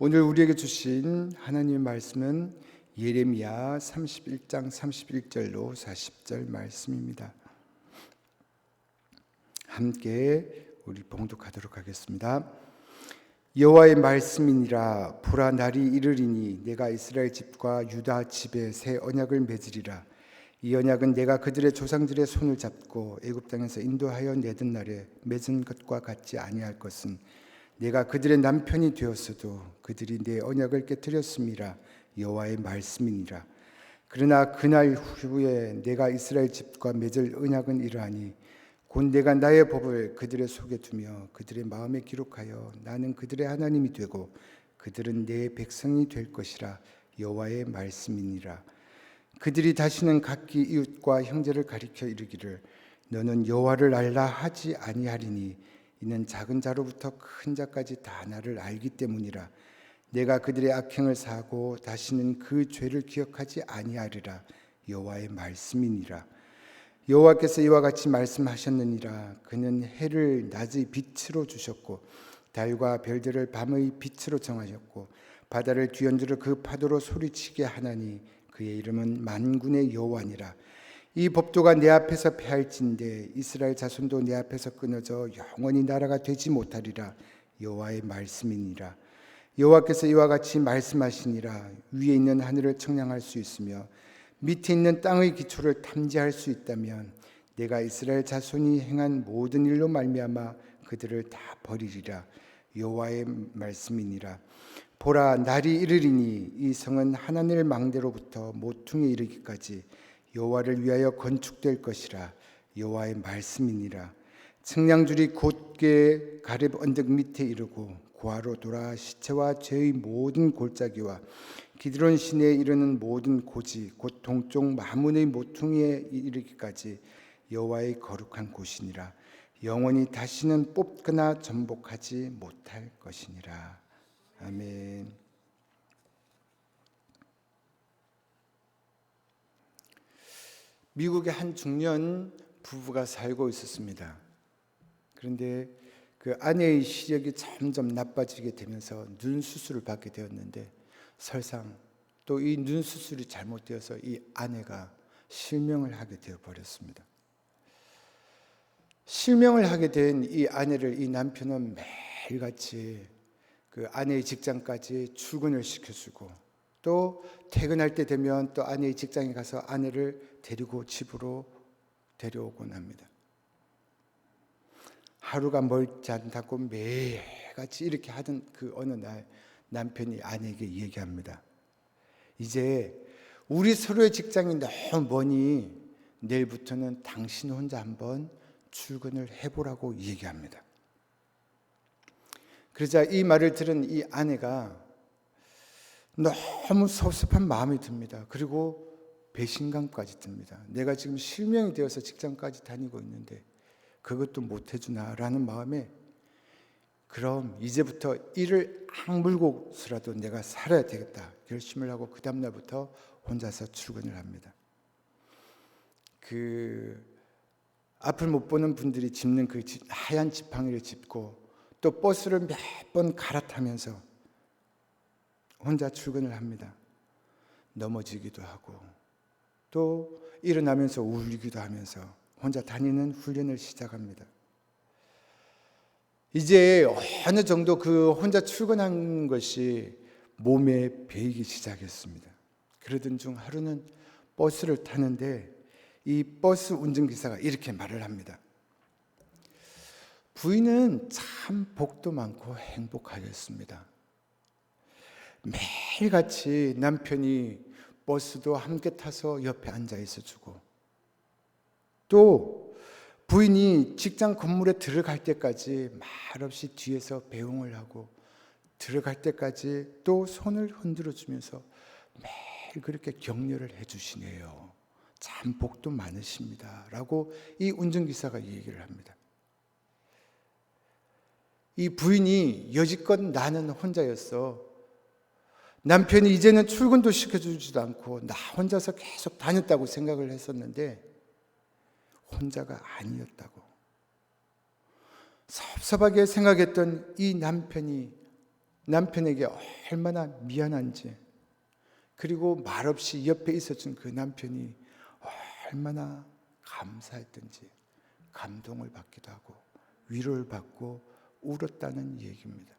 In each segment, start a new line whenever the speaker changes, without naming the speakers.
오늘 우리에게 주신 하나님의 말씀은 예레미야 31장 31절로 40절 말씀입니다. 함께 우리 봉독하도록 하겠습니다. 여호와의 말씀이니라. 보라, 날이 이르리니 내가 이스라엘 집과 유다 집에 새 언약을 맺으리라. 이 언약은 내가 그들의 조상들의 손을 잡고 애굽 땅에서 인도하여 내던 날에 맺은 것과 같지 아니할 것은 내가 그들의 남편이 되었어도 그들이 내 언약을 깨뜨렸음이라. 여호와의 말씀이니라. 그러나 그날 후에 내가 이스라엘 집과 맺을 언약은 이러하니 곧 내가 나의 법을 그들의 속에 두며 그들의 마음에 기록하여 나는 그들의 하나님이 되고 그들은 내 백성이 될 것이라. 여호와의 말씀이니라. 그들이 다시는 각기 이웃과 형제를 가리켜 이르기를 너는 여호와를 알라 하지 아니하리니 이는 작은 자로부터 큰 자까지 다 나를 알기 때문이라. 내가 그들의 악행을 사하고 다시는 그 죄를 기억하지 아니하리라. 여호와의 말씀이니라. 여호와께서 이와 같이 말씀하셨느니라. 그는 해를 낮의 빛으로 주셨고 달과 별들을 밤의 빛으로 정하셨고 바다를 뒤흔들어 그 파도로 소리치게 하나니 그의 이름은 만군의 여호와니라. 이 법도가 내 앞에서 패할진대 이스라엘 자손도 내 앞에서 끊어져 영원히 나라가 되지 못하리라. 여호와의 말씀이니라. 여호와께서 이와 같이 말씀하시니라. 위에 있는 하늘을 청량할 수 있으며 밑에 있는 땅의 기초를 탐지할 수 있다면 내가 이스라엘 자손이 행한 모든 일로 말미암아 그들을 다 버리리라. 여호와의 말씀이니라. 보라, 날이 이르리니 이 성은 하나님의 망대로부터 모퉁이에 이르기까지 여호와를 위하여 건축될 것이라. 여호와의 말씀이니라. 측량줄이 곧게 가렙 언덕 밑에 이르고 고아로 돌아 시체와 죄의 모든 골짜기와 기드론 시내에 이르는 모든 고지 곧 동쪽 마문의 모퉁이에 이르기까지 여호와의 거룩한 곳이니라. 영원히 다시는 뽑거나 전복하지 못할 것이니라. 아멘. 미국의 한 중년 부부가 살고 있었습니다. 그런데 그 아내의 시력이 점점 나빠지게 되면서 눈 수술을 받게 되었는데 설상 또 이 눈 수술이 잘못되어서 이 아내가 실명을 하게 되어 버렸습니다. 실명을 하게 된 이 아내를 이 남편은 매일같이 그 아내의 직장까지 출근을 시켜주고 또 퇴근할 때 되면 또 아내의 직장에 가서 아내를 데리고 집으로 데려오곤 합니다. 하루가 멀지 않다고 매일같이 이렇게 하던 그 어느 날 남편이 아내에게 얘기합니다. 이제 우리 서로의 직장이 너무 머니 내일부터는 당신 혼자 한번 출근을 해보라고 얘기합니다. 그러자 이 말을 들은 이 아내가 너무 섭섭한 마음이 듭니다. 그리고 배신감까지 듭니다. 내가 지금 실명이 되어서 직장까지 다니고 있는데 그것도 못 해주나라는 마음에 그럼 이제부터 이를 악물고서라도 내가 살아야 되겠다 결심을 하고 그 다음날부터 혼자서 출근을 합니다. 그 앞을 못 보는 분들이 짚는 그 하얀 지팡이를 짚고 또 버스를 몇 번 갈아타면서 혼자 출근을 합니다. 넘어지기도 하고 또 일어나면서 울기도 하면서 혼자 다니는 훈련을 시작합니다. 이제 어느 정도 그 혼자 출근한 것이 몸에 배이기 시작했습니다. 그러던 중 하루는 버스를 타는데 이 버스 운전기사가 이렇게 말을 합니다. 부인은 참 복도 많고 행복하겠습니다. 매일같이 남편이 버스도 함께 타서 옆에 앉아 있어주고 또 부인이 직장 건물에 들어갈 때까지 말없이 뒤에서 배웅을 하고 들어갈 때까지 또 손을 흔들어 주면서 매일 그렇게 격려를 해주시네요. 참 복도 많으십니다 라고 이 운전기사가 얘기를 합니다. 이 부인이 여지껏 나는 혼자였어. 남편이 이제는 출근도 시켜주지도 않고 나 혼자서 계속 다녔다고 생각을 했었는데 혼자가 아니었다고 섭섭하게 생각했던 이 남편이 남편에게 얼마나 미안한지, 그리고 말없이 옆에 있어준 그 남편이 얼마나 감사했던지 감동을 받기도 하고 위로를 받고 울었다는 얘기입니다.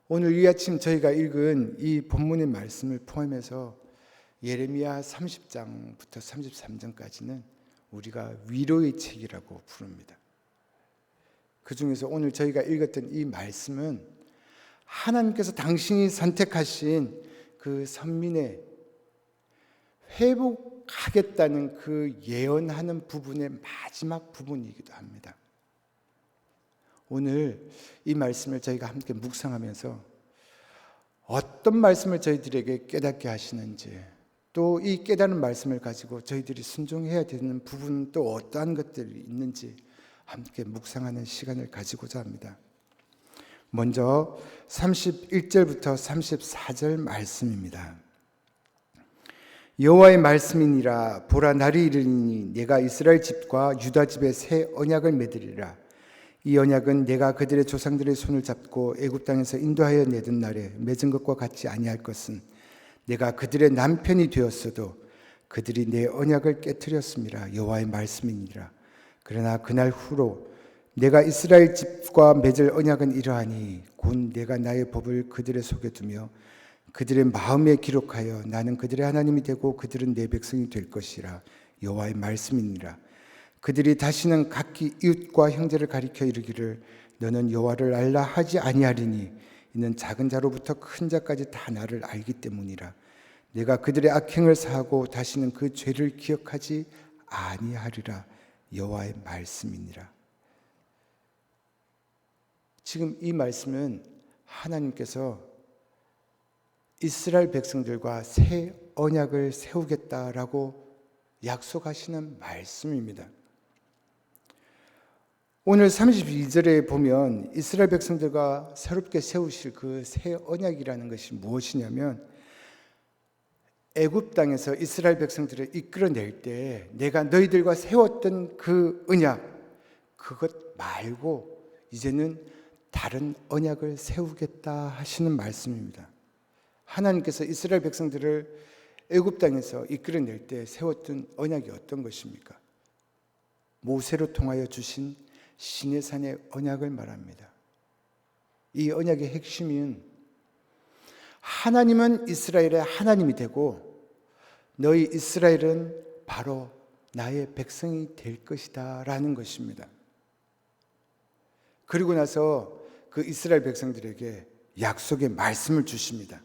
오늘 이 아침 저희가 읽은 이 본문의 말씀을 포함해서 예레미야 30장부터 33장까지는 우리가 위로의 책이라고 부릅니다. 그 중에서 오늘 저희가 읽었던 이 말씀은 하나님께서 당신이 선택하신 그 선민의 회복하겠다는 그 예언하는 부분의 마지막 부분이기도 합니다. 오늘 이 말씀을 저희가 함께 묵상하면서 어떤 말씀을 저희들에게 깨닫게 하시는지, 또 이 깨달은 말씀을 가지고 저희들이 순종해야 되는 부분은 또 어떠한 것들이 있는지 함께 묵상하는 시간을 가지고자 합니다. 먼저 31절부터 34절 말씀입니다. 여호와의 말씀이니라. 보라, 날이 이르리니 내가 이스라엘 집과 유다 집에 새 언약을 맺으리라. 이 언약은 내가 그들의 조상들의 손을 잡고 애굽 땅에서 인도하여 내던 날에 맺은 것과 같지 아니할 것은 내가 그들의 남편이 되었어도 그들이 내 언약을 깨뜨렸음이라. 여호와의 말씀이니라. 그러나 그날 후로 내가 이스라엘 집과 맺을 언약은 이러하니 곧 내가 나의 법을 그들의 속에 두며 그들의 마음에 기록하여 나는 그들의 하나님이 되고 그들은 내 백성이 될 것이라. 여호와의 말씀이니라. 그들이 다시는 각기 이웃과 형제를 가리켜 이르기를 너는 여호와를 알라 하지 아니하리니 이는 작은 자로부터 큰 자까지 다 나를 알기 때문이라. 내가 그들의 악행을 사하고 다시는 그 죄를 기억하지 아니하리라. 여호와의 말씀이니라. 지금 이 말씀은 하나님께서 이스라엘 백성들과 새 언약을 세우겠다라고 약속하시는 말씀입니다. 오늘 32절에 보면 이스라엘 백성들과 새롭게 세우실 그 새 언약이라는 것이 무엇이냐면, 애굽 땅에서 이스라엘 백성들을 이끌어낼 때 내가 너희들과 세웠던 그 언약, 그것 말고 이제는 다른 언약을 세우겠다 하시는 말씀입니다. 하나님께서 이스라엘 백성들을 애굽 땅에서 이끌어낼 때 세웠던 언약이 어떤 것입니까? 모세로 통하여 주신 시내산의 언약을 말합니다. 이 언약의 핵심은 하나님은 이스라엘의 하나님이 되고 너희 이스라엘은 바로 나의 백성이 될 것이다 라는 것입니다. 그리고 나서 그 이스라엘 백성들에게 약속의 말씀을 주십니다.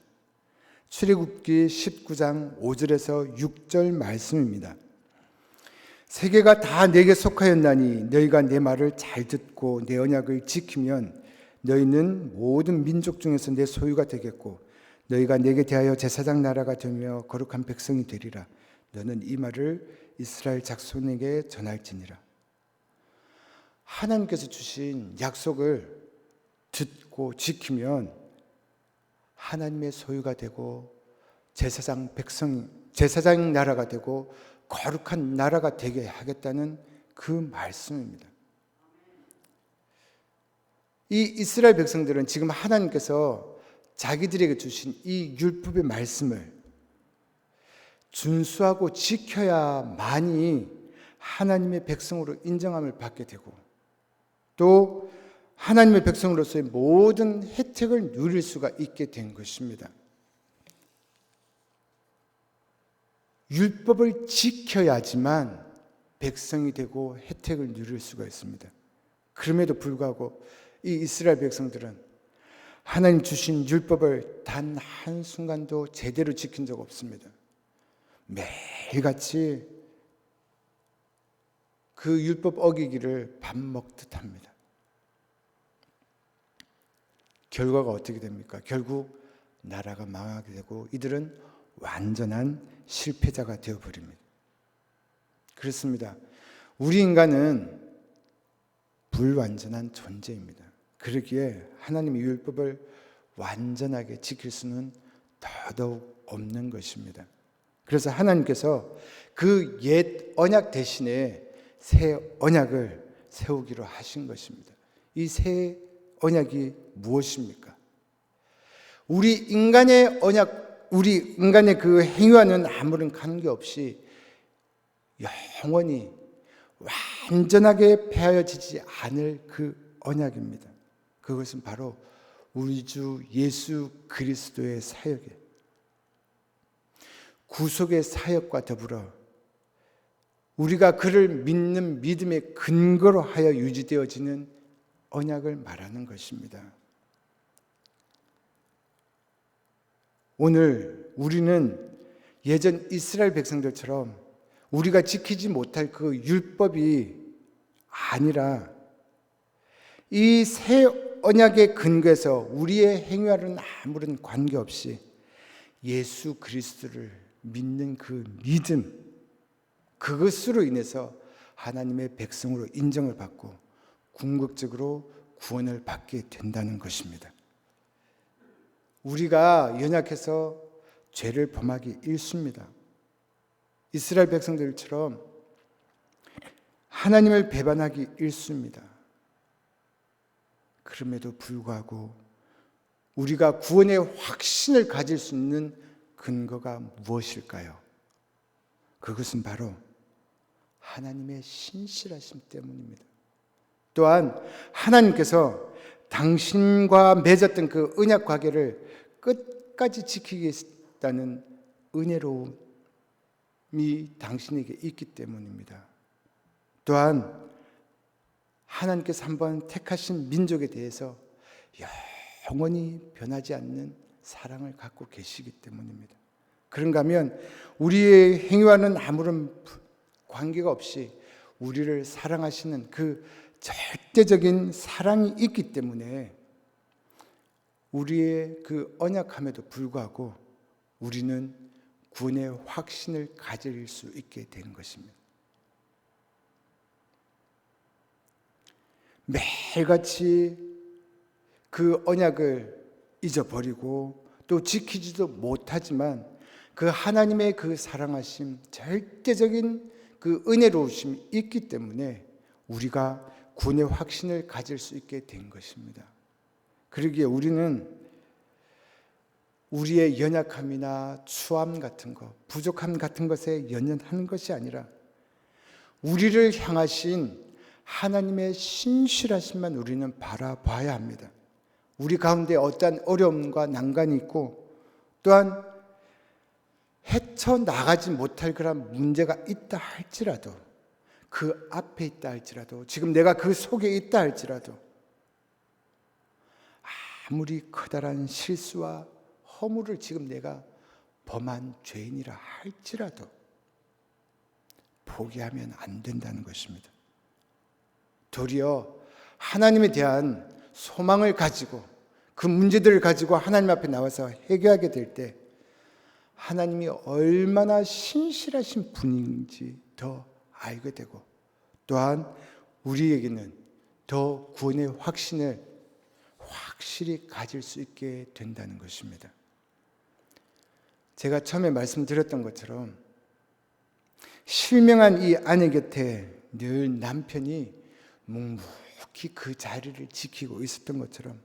출애굽기 19장 5절에서 6절 말씀입니다. 세계가 다 내게 속하였나니 너희가 내 말을 잘 듣고 내 언약을 지키면 너희는 모든 민족 중에서 내 소유가 되겠고 너희가 내게 대하여 제사장 나라가 되며 거룩한 백성이 되리라. 너는 이 말을 이스라엘 자손에게 전할지니라. 하나님께서 주신 약속을 듣고 지키면 하나님의 소유가 되고 제사장 나라가 되고 거룩한 나라가 되게 하겠다는 그 말씀입니다. 이 이스라엘 백성들은 지금 하나님께서 자기들에게 주신 이 율법의 말씀을 준수하고 지켜야만이 하나님의 백성으로 인정함을 받게 되고 또 하나님의 백성으로서의 모든 혜택을 누릴 수가 있게 된 것입니다. 율법을 지켜야지만 백성이 되고 혜택을 누릴 수가 있습니다. 그럼에도 불구하고 이 이스라엘 백성들은 하나님 주신 율법을 단 한순간도 제대로 지킨 적 없습니다. 매일같이 그 율법 어기기를 밥 먹듯 합니다. 결과가 어떻게 됩니까? 결국 나라가 망하게 되고 이들은 완전한 실패자가 되어버립니다. 그렇습니다. 우리 인간은 불완전한 존재입니다. 그러기에 하나님의 율법을 완전하게 지킬 수는 더더욱 없는 것입니다. 그래서 하나님께서 그 옛 언약 대신에 새 언약을 세우기로 하신 것입니다. 이 새 언약이 무엇입니까? 우리 인간의 언약, 우리 인간의 그 행위와는 아무런 관계없이 영원히 완전하게 폐하여지지 않을 그 언약입니다. 그것은 바로 우리 주 예수 그리스도의 사역에 구속의 사역과 더불어 우리가 그를 믿는 믿음의 근거로 하여 유지되어지는 언약을 말하는 것입니다. 오늘 우리는 예전 이스라엘 백성들처럼 우리가 지키지 못할 그 율법이 아니라 이 새 언약의 근거에서 우리의 행위와는 아무런 관계없이 예수 그리스도를 믿는 그 믿음, 그것으로 인해서 하나님의 백성으로 인정을 받고 궁극적으로 구원을 받게 된다는 것입니다. 우리가 연약해서 죄를 범하기 일쑤입니다. 이스라엘 백성들처럼 하나님을 배반하기 일쑤입니다. 그럼에도 불구하고 우리가 구원의 확신을 가질 수 있는 근거가 무엇일까요? 그것은 바로 하나님의 신실하심 때문입니다. 또한 하나님께서 당신과 맺었던 그 언약 관계를 끝까지 지키겠다는 은혜로움이 당신에게 있기 때문입니다. 또한 하나님께서 한번 택하신 민족에 대해서 영원히 변하지 않는 사랑을 갖고 계시기 때문입니다. 그런가 하면 우리의 행위와는 아무런 관계가 없이 우리를 사랑하시는 그 절대적인 사랑이 있기 때문에 우리의 그 언약함에도 불구하고 우리는 구원의 확신을 가질 수 있게 되는 것입니다. 매일같이 그 언약을 잊어버리고 또 지키지도 못하지만 그 하나님의 그 사랑하심, 절대적인 그 은혜로우심이 있기 때문에 우리가 구원의 확신을 가질 수 있게 된 것입니다. 그러기에 우리는 우리의 연약함이나 추함 같은 것, 부족함 같은 것에 연연하는 것이 아니라 우리를 향하신 하나님의 신실하심만 우리는 바라봐야 합니다. 우리 가운데 어떠한 어려움과 난관이 있고 또한 헤쳐나가지 못할 그런 문제가 있다 할지라도, 그 앞에 있다 할지라도, 지금 내가 그 속에 있다 할지라도, 아무리 커다란 실수와 허물을 지금 내가 범한 죄인이라 할지라도 포기하면 안 된다는 것입니다. 도리어 하나님에 대한 소망을 가지고 그 문제들을 가지고 하나님 앞에 나와서 해결하게 될 때 하나님이 얼마나 신실하신 분인지 더 알게 되고, 또한 우리에게는 더 구원의 확신을 확실히 가질 수 있게 된다는 것입니다. 제가 처음에 말씀드렸던 것처럼 실명한 이 아내 곁에 늘 남편이 묵묵히 그 자리를 지키고 있었던 것처럼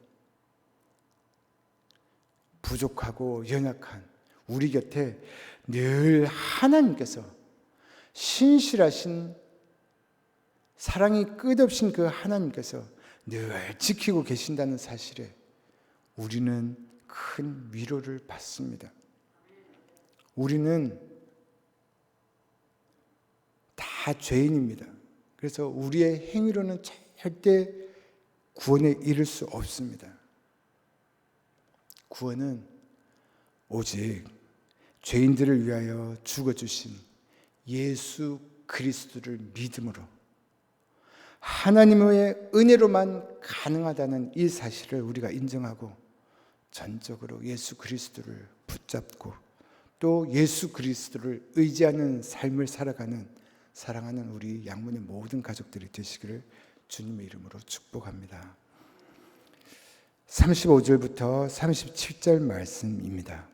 부족하고 연약한 우리 곁에 늘 하나님께서 신실하신 사랑이 끝없인 그 하나님께서 늘 지키고 계신다는 사실에 우리는 큰 위로를 받습니다. 우리는 다 죄인입니다. 그래서 우리의 행위로는 절대 구원에 이를 수 없습니다. 구원은 오직 죄인들을 위하여 죽어주신 예수 그리스도를 믿음으로 하나님의 은혜로만 가능하다는 이 사실을 우리가 인정하고 전적으로 예수 그리스도를 붙잡고 또 예수 그리스도를 의지하는 삶을 살아가는 사랑하는 우리 양문의 모든 가족들이 되시기를 주님의 이름으로 축복합니다. 35절부터 37절 말씀입니다.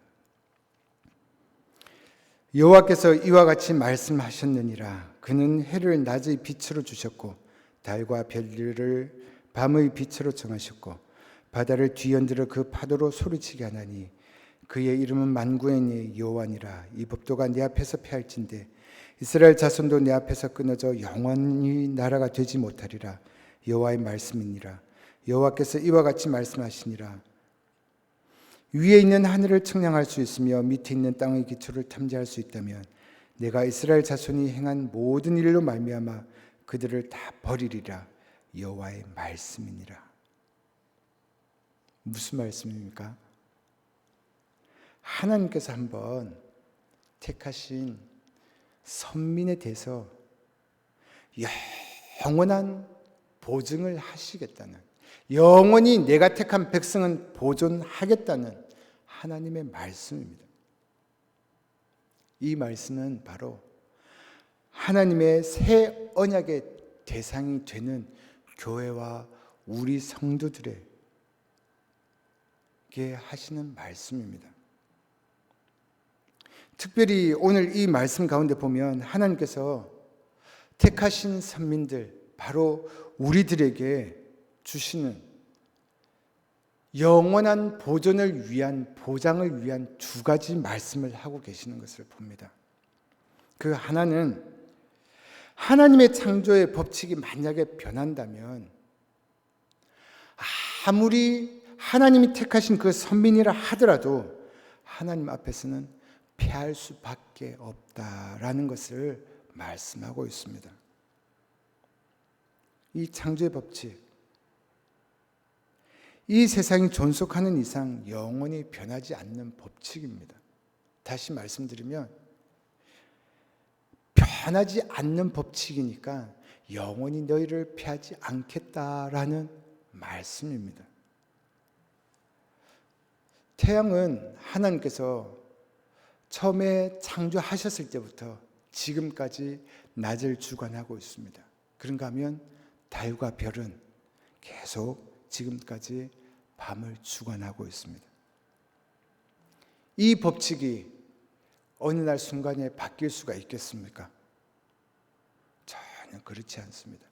여호와께서 이와 같이 말씀하셨느니라. 그는 해를 낮의 빛으로 주셨고 달과 별들을 밤의 빛으로 정하셨고 바다를 뒤흔들어 그 파도로 소리치게 하나니 그의 이름은 만구의 여호와니라. 이 법도가 내 앞에서 패할진대 이스라엘 자손도 내 앞에서 끊어져 영원히 나라가 되지 못하리라. 여호와의 말씀이니라. 여호와께서 이와 같이 말씀하시니라. 위에 있는 하늘을 측량할 수 있으며 밑에 있는 땅의 기초를 탐지할 수 있다면 내가 이스라엘 자손이 행한 모든 일로 말미암아 그들을 다 버리리라. 여호와의 말씀이니라. 무슨 말씀입니까? 하나님께서 한번 택하신 선민에 대해서 영원한 보증을 하시겠다는, 영원히 내가 택한 백성은 보존하겠다는 하나님의 말씀입니다. 이 말씀은 바로 하나님의 새 언약의 대상이 되는 교회와 우리 성도들에게 하시는 말씀입니다. 특별히 오늘 이 말씀 가운데 보면 하나님께서 택하신 선민들, 바로 우리들에게 주시는 영원한 보존을 위한, 보장을 위한 두 가지 말씀을 하고 계시는 것을 봅니다. 그 하나는 하나님의 창조의 법칙이 만약에 변한다면 아무리 하나님이 택하신 그 선민이라 하더라도 하나님 앞에서는 패할 수밖에 없다라는 것을 말씀하고 있습니다. 이 창조의 법칙, 이 세상이 존속하는 이상 영원히 변하지 않는 법칙입니다. 다시 말씀드리면 변하지 않는 법칙이니까 영원히 너희를 패하지 않겠다라는 말씀입니다. 태양은 하나님께서 처음에 창조하셨을 때부터 지금까지 낮을 주관하고 있습니다. 그런가 하면 달과 별은 계속 지금까지 밤을 주관하고 있습니다. 이 법칙이 어느 날 순간에 바뀔 수가 있겠습니까? 전혀 그렇지 않습니다.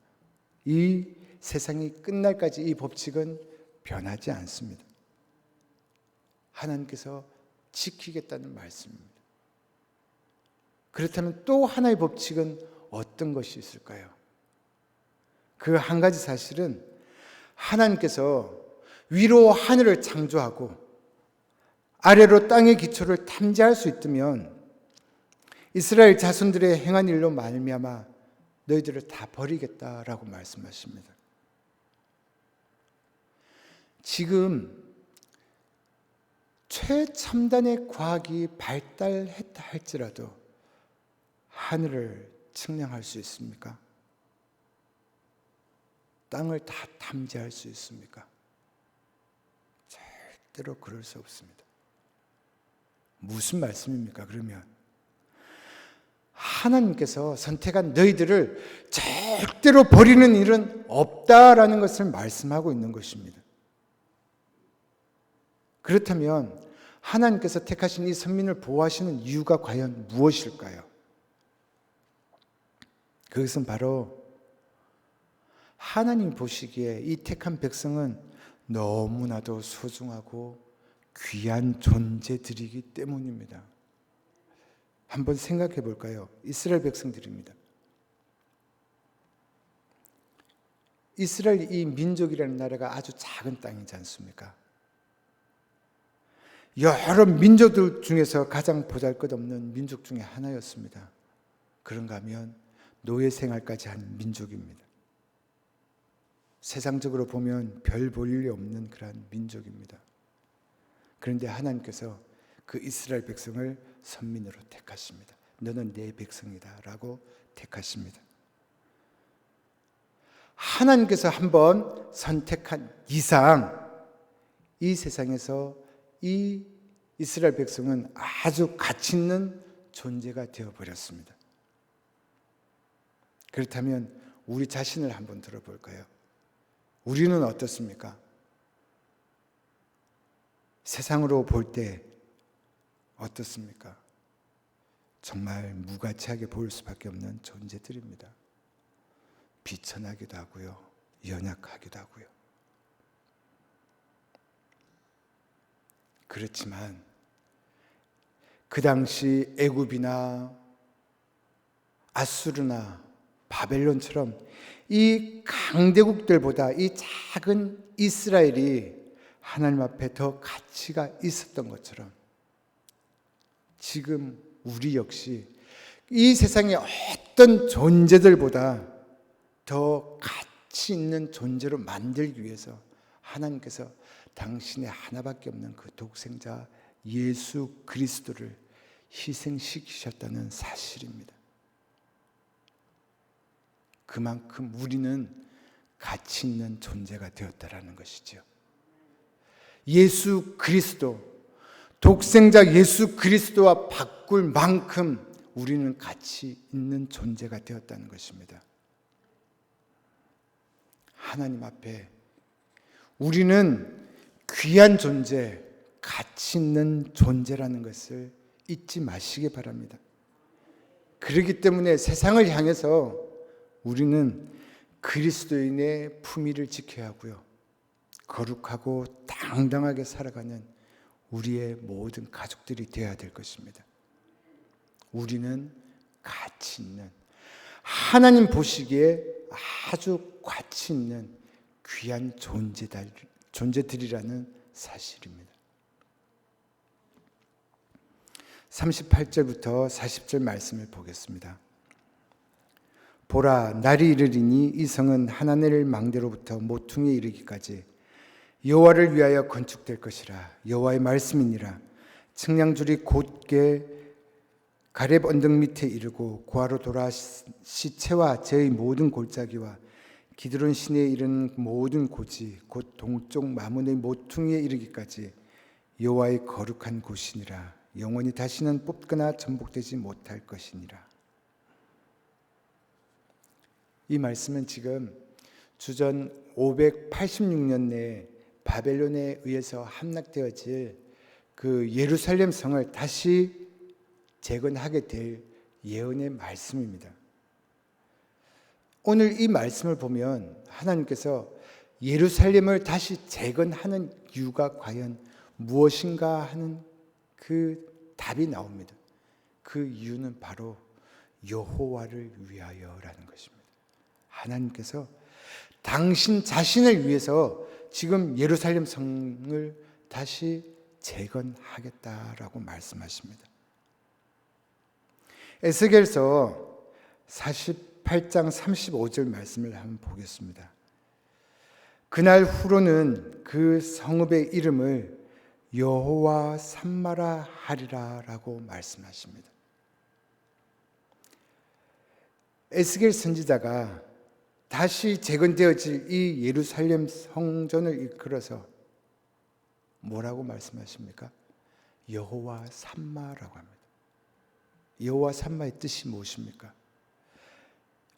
이 세상이 끝날까지 이 법칙은 변하지 않습니다. 하나님께서 지키겠다는 말씀입니다. 그렇다면 또 하나의 법칙은 어떤 것이 있을까요? 그 한 가지 사실은 하나님께서 위로 하늘을 창조하고 아래로 땅의 기초를 탐지할 수 있다면 이스라엘 자손들의 행한 일로 말미암아 너희들을 다 버리겠다라고 말씀하십니다. 지금 최첨단의 과학이 발달했다 할지라도 하늘을 측량할 수 있습니까? 땅을 다 탐지할 수 있습니까? 절대로 그럴 수 없습니다. 무슨 말씀입니까? 그러면 하나님께서 선택한 너희들을 절대로 버리는 일은 없다라는 것을 말씀하고 있는 것입니다. 그렇다면 하나님께서 택하신 이 선민을 보호하시는 이유가 과연 무엇일까요? 그것은 바로 하나님 보시기에 이 택한 백성은 너무나도 소중하고 귀한 존재들이기 때문입니다. 한번 생각해 볼까요? 이스라엘 백성들입니다. 이스라엘 이 민족이라는 나라가 아주 작은 땅이지 않습니까? 여러 민족들 중에서 가장 보잘것없는 민족 중에 하나였습니다. 그런가 하면 노예 생활까지 한 민족입니다. 세상적으로 보면 별 볼 일 없는 그러한 민족입니다. 그런데 하나님께서 그 이스라엘 백성을 선민으로 택하십니다. 너는 내 백성이다 라고 택하십니다. 하나님께서 한번 선택한 이상 이 세상에서 이 이스라엘 백성은 아주 가치 있는 존재가 되어버렸습니다. 그렇다면 우리 자신을 한번 들어볼까요? 우리는 어떻습니까? 세상으로 볼 때 어떻습니까? 정말 무가치하게 보일 수밖에 없는 존재들입니다. 비천하기도 하고요. 연약하기도 하고요. 그렇지만 그 당시 애굽이나 아수르나 바벨론처럼 이 강대국들보다 이 작은 이스라엘이 하나님 앞에 더 가치가 있었던 것처럼 지금 우리 역시 이 세상의 어떤 존재들보다 더 가치 있는 존재로 만들기 위해서 하나님께서 당신의 하나밖에 없는 그 독생자 예수 그리스도를 희생시키셨다는 사실입니다. 그만큼 우리는 가치 있는 존재가 되었다라는 것이죠. 예수 그리스도, 독생자 예수 그리스도와 바꿀 만큼 우리는 가치 있는 존재가 되었다는 것입니다. 하나님 앞에 우리는 귀한 존재, 가치 있는 존재라는 것을 잊지 마시기 바랍니다. 그렇기 때문에 세상을 향해서 우리는 그리스도인의 품위를 지켜야 하고요. 거룩하고 당당하게 살아가는 우리의 모든 가족들이 되어야 될 것입니다. 우리는 가치 있는, 하나님 보시기에 아주 가치 있는 귀한 존재들이라는 사실입니다. 38절부터 40절 말씀을 보겠습니다. 보라, 날이 이르리니 이 성은 하나님의 망대로부터 모퉁이에 이르기까지 여호와를 위하여 건축될 것이라. 여호와의 말씀이니라. 측량줄이 곧게 가렙 언덕 밑에 이르고 고아로 돌아 시체와 저의 모든 골짜기와 기드론 시내에 이르는 모든 고지 곧 동쪽 마문의 모퉁이에 이르기까지 여호와의 거룩한 곳이니라. 영원히 다시는 뽑거나 전복되지 못할 것이니라. 이 말씀은 지금 주전 586년에 바벨론에 의해서 함락되어질 그 예루살렘 성을 다시 재건하게 될 예언의 말씀입니다. 오늘 이 말씀을 보면 하나님께서 예루살렘을 다시 재건하는 이유가 과연 무엇인가 하는 그 답이 나옵니다. 그 이유는 바로 여호와를 위하여라는 것입니다. 하나님께서 당신 자신을 위해서 지금 예루살렘 성을 다시 재건하겠다라고 말씀하십니다. 에스겔서 48장 35절 말씀을 한번 보겠습니다. 그날 후로는 그 성읍의 이름을 여호와 삼마라 하리라 라고 말씀하십니다. 에스겔 선지자가 다시 재건되어질 이 예루살렘 성전을 이끌어서 뭐라고 말씀하십니까? 여호와 삼마라고 합니다. 여호와 삼마의 뜻이 무엇입니까?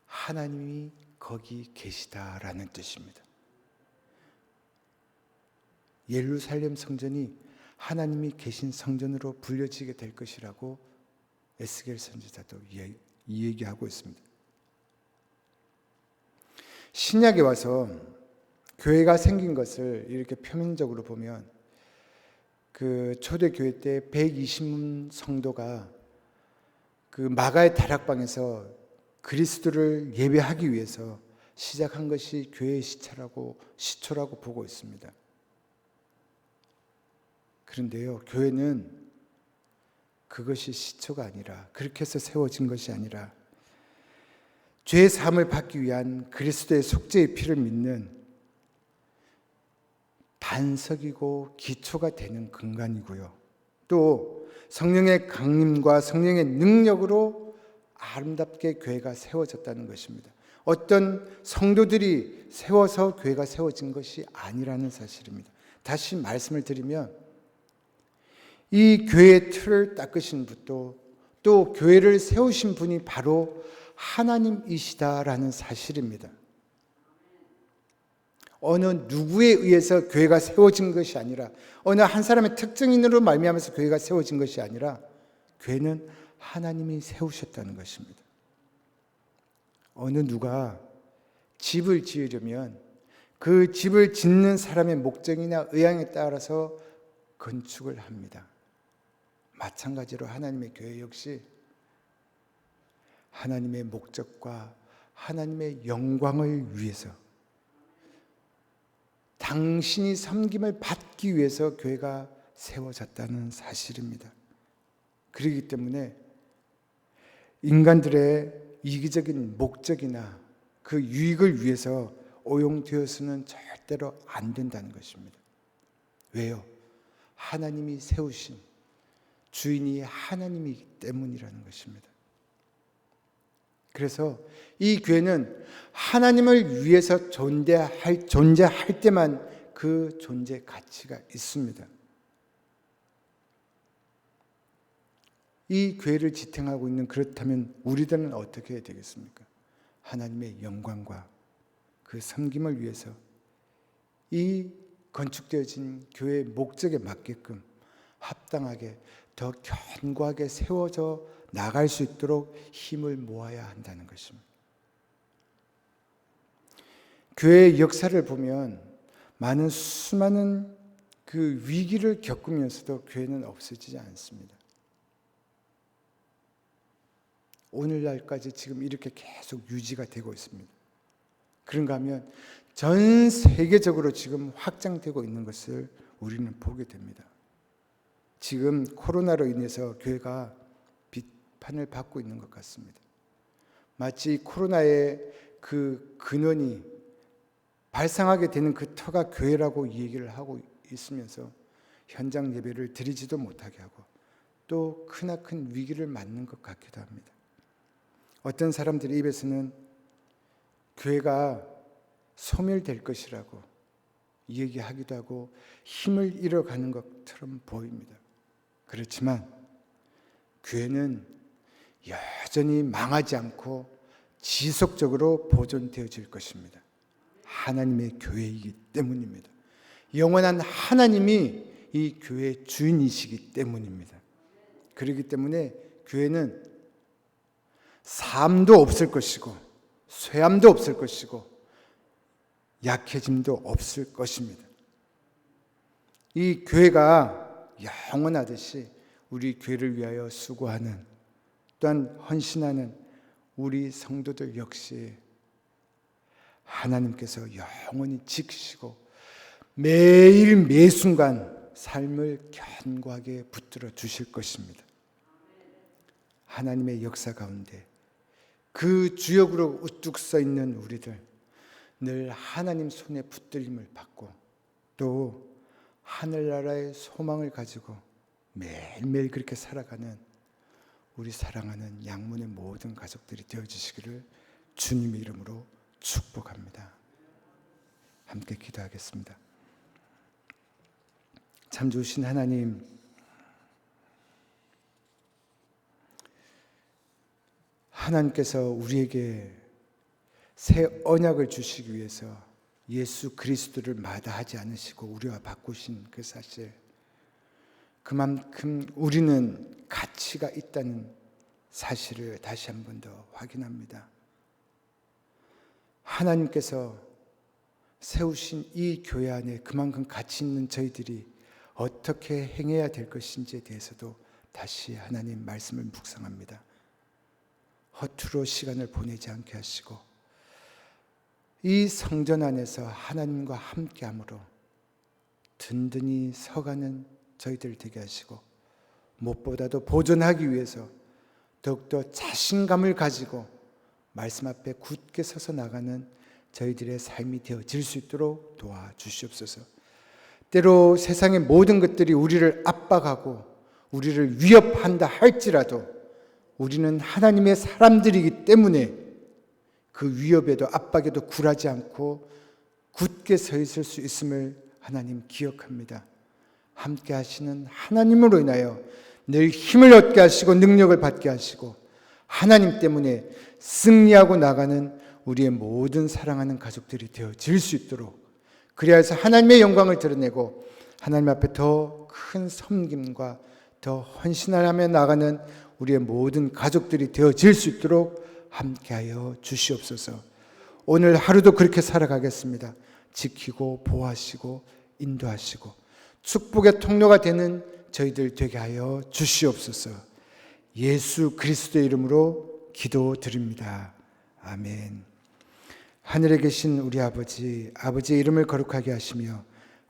하나님이 거기 계시다라는 뜻입니다. 예루살렘 성전이 하나님이 계신 성전으로 불려지게 될 것이라고 에스겔 선지자도 이 얘기하고 있습니다. 신약에 와서 교회가 생긴 것을 이렇게 표면적으로 보면 그 초대교회 때 120문 성도가 그 마가의 다락방에서 그리스도를 예배하기 위해서 시작한 것이 교회의 시초라고 보고 있습니다. 그런데요, 교회는 그것이 시초가 아니라, 그렇게 해서 세워진 것이 아니라 죄의 사함을 받기 위한 그리스도의 속죄의 피를 믿는 반석이고 기초가 되는 근간이고요. 또 성령의 강림과 성령의 능력으로 아름답게 교회가 세워졌다는 것입니다. 어떤 성도들이 세워서 교회가 세워진 것이 아니라는 사실입니다. 다시 말씀을 드리면 이 교회의 틀을 닦으신 분도 또 교회를 세우신 분이 바로 하나님이시다라는 사실입니다. 어느 누구에 의해서 교회가 세워진 것이 아니라, 어느 한 사람의 특정인으로 말미암아서 교회가 세워진 것이 아니라 교회는 하나님이 세우셨다는 것입니다. 어느 누가 집을 지으려면 그 집을 짓는 사람의 목적이나 의향에 따라서 건축을 합니다. 마찬가지로 하나님의 교회 역시 하나님의 목적과 하나님의 영광을 위해서, 당신이 섬김을 받기 위해서 교회가 세워졌다는 사실입니다. 그렇기 때문에 인간들의 이기적인 목적이나 그 유익을 위해서 오용되어서는 절대로 안 된다는 것입니다. 왜요? 하나님이 세우신 주인이 하나님이기 때문이라는 것입니다. 그래서 이 교회는 하나님을 위해서 존재할 때만 그 존재 가치가 있습니다. 이 교회를 지탱하고 있는, 그렇다면 우리들은 어떻게 해야 되겠습니까? 하나님의 영광과 그 섬김을 위해서 이 건축되어진 교회의 목적에 맞게끔 합당하게 더 견고하게 세워져 나갈 수 있도록 힘을 모아야 한다는 것입니다. 교회의 역사를 보면 수많은 그 위기를 겪으면서도 교회는 없어지지 않습니다. 오늘날까지 지금 이렇게 계속 유지가 되고 있습니다. 그런가 하면 전 세계적으로 지금 확장되고 있는 것을 우리는 보게 됩니다. 지금 코로나로 인해서 교회가 비판을 받고 있는 것 같습니다. 마치 코로나의 그 근원이 발생하게 되는 그 터가 교회라고 얘기를 하고 있으면서 현장 예배를 드리지도 못하게 하고 또 크나큰 위기를 맞는 것 같기도 합니다. 어떤 사람들의 입에서는 교회가 소멸될 것이라고 얘기하기도 하고 힘을 잃어가는 것처럼 보입니다. 그렇지만 교회는 여전히 망하지 않고 지속적으로 보존되어질 것입니다. 하나님의 교회이기 때문입니다. 영원한 하나님이 이 교회의 주인이시기 때문입니다. 그렇기 때문에 교회는 삶도 없을 것이고 쇠함도 없을 것이고 약해짐도 없을 것입니다. 이 교회가 영원하듯이 우리 교회를 위하여 수고하는, 또한 헌신하는 우리 성도들 역시 하나님께서 영원히 지키시고 매일 매순간 삶을 견고하게 붙들어 주실 것입니다. 하나님의 역사 가운데 그 주역으로 우뚝 서 있는 우리들, 늘 하나님 손에 붙들림을 받고 또 하늘나라의 소망을 가지고 매일매일 그렇게 살아가는 우리 사랑하는 양문의 모든 가족들이 되어주시기를 주님의 이름으로 축복합니다. 함께 기도하겠습니다. 참 좋으신 하나님, 하나님께서 우리에게 새 언약을 주시기 위해서 예수 그리스도를 마다하지 않으시고 우리와 바꾸신 그 사실, 그만큼 우리는 가치가 있다는 사실을 다시 한 번 더 확인합니다. 하나님께서 세우신 이 교회 안에 그만큼 가치 있는 저희들이 어떻게 행해야 될 것인지에 대해서도 다시 하나님 말씀을 묵상합니다. 허투루 시간을 보내지 않게 하시고 이 성전 안에서 하나님과 함께함으로 든든히 서가는 저희들 되게 하시고, 무엇보다도 보존하기 위해서 더욱더 자신감을 가지고 말씀 앞에 굳게 서서 나가는 저희들의 삶이 되어질 수 있도록 도와주시옵소서. 때로 세상의 모든 것들이 우리를 압박하고 우리를 위협한다 할지라도 우리는 하나님의 사람들이기 때문에 그 위협에도 압박에도 굴하지 않고 굳게 서 있을 수 있음을 하나님 기억합니다. 함께 하시는 하나님으로 인하여 늘 힘을 얻게 하시고 능력을 받게 하시고 하나님 때문에 승리하고 나가는 우리의 모든 사랑하는 가족들이 되어질 수 있도록, 그래야 해서 하나님의 영광을 드러내고 하나님 앞에 더 큰 섬김과 더 헌신을 하며 나가는 우리의 모든 가족들이 되어질 수 있도록 함께하여 주시옵소서. 오늘 하루도 그렇게 살아가겠습니다. 지키고 보호하시고 인도하시고 축복의 통로가 되는 저희들 되게 하여 주시옵소서. 예수 그리스도의 이름으로 기도드립니다. 아멘. 하늘에 계신 우리 아버지, 아버지의 이름을 거룩하게 하시며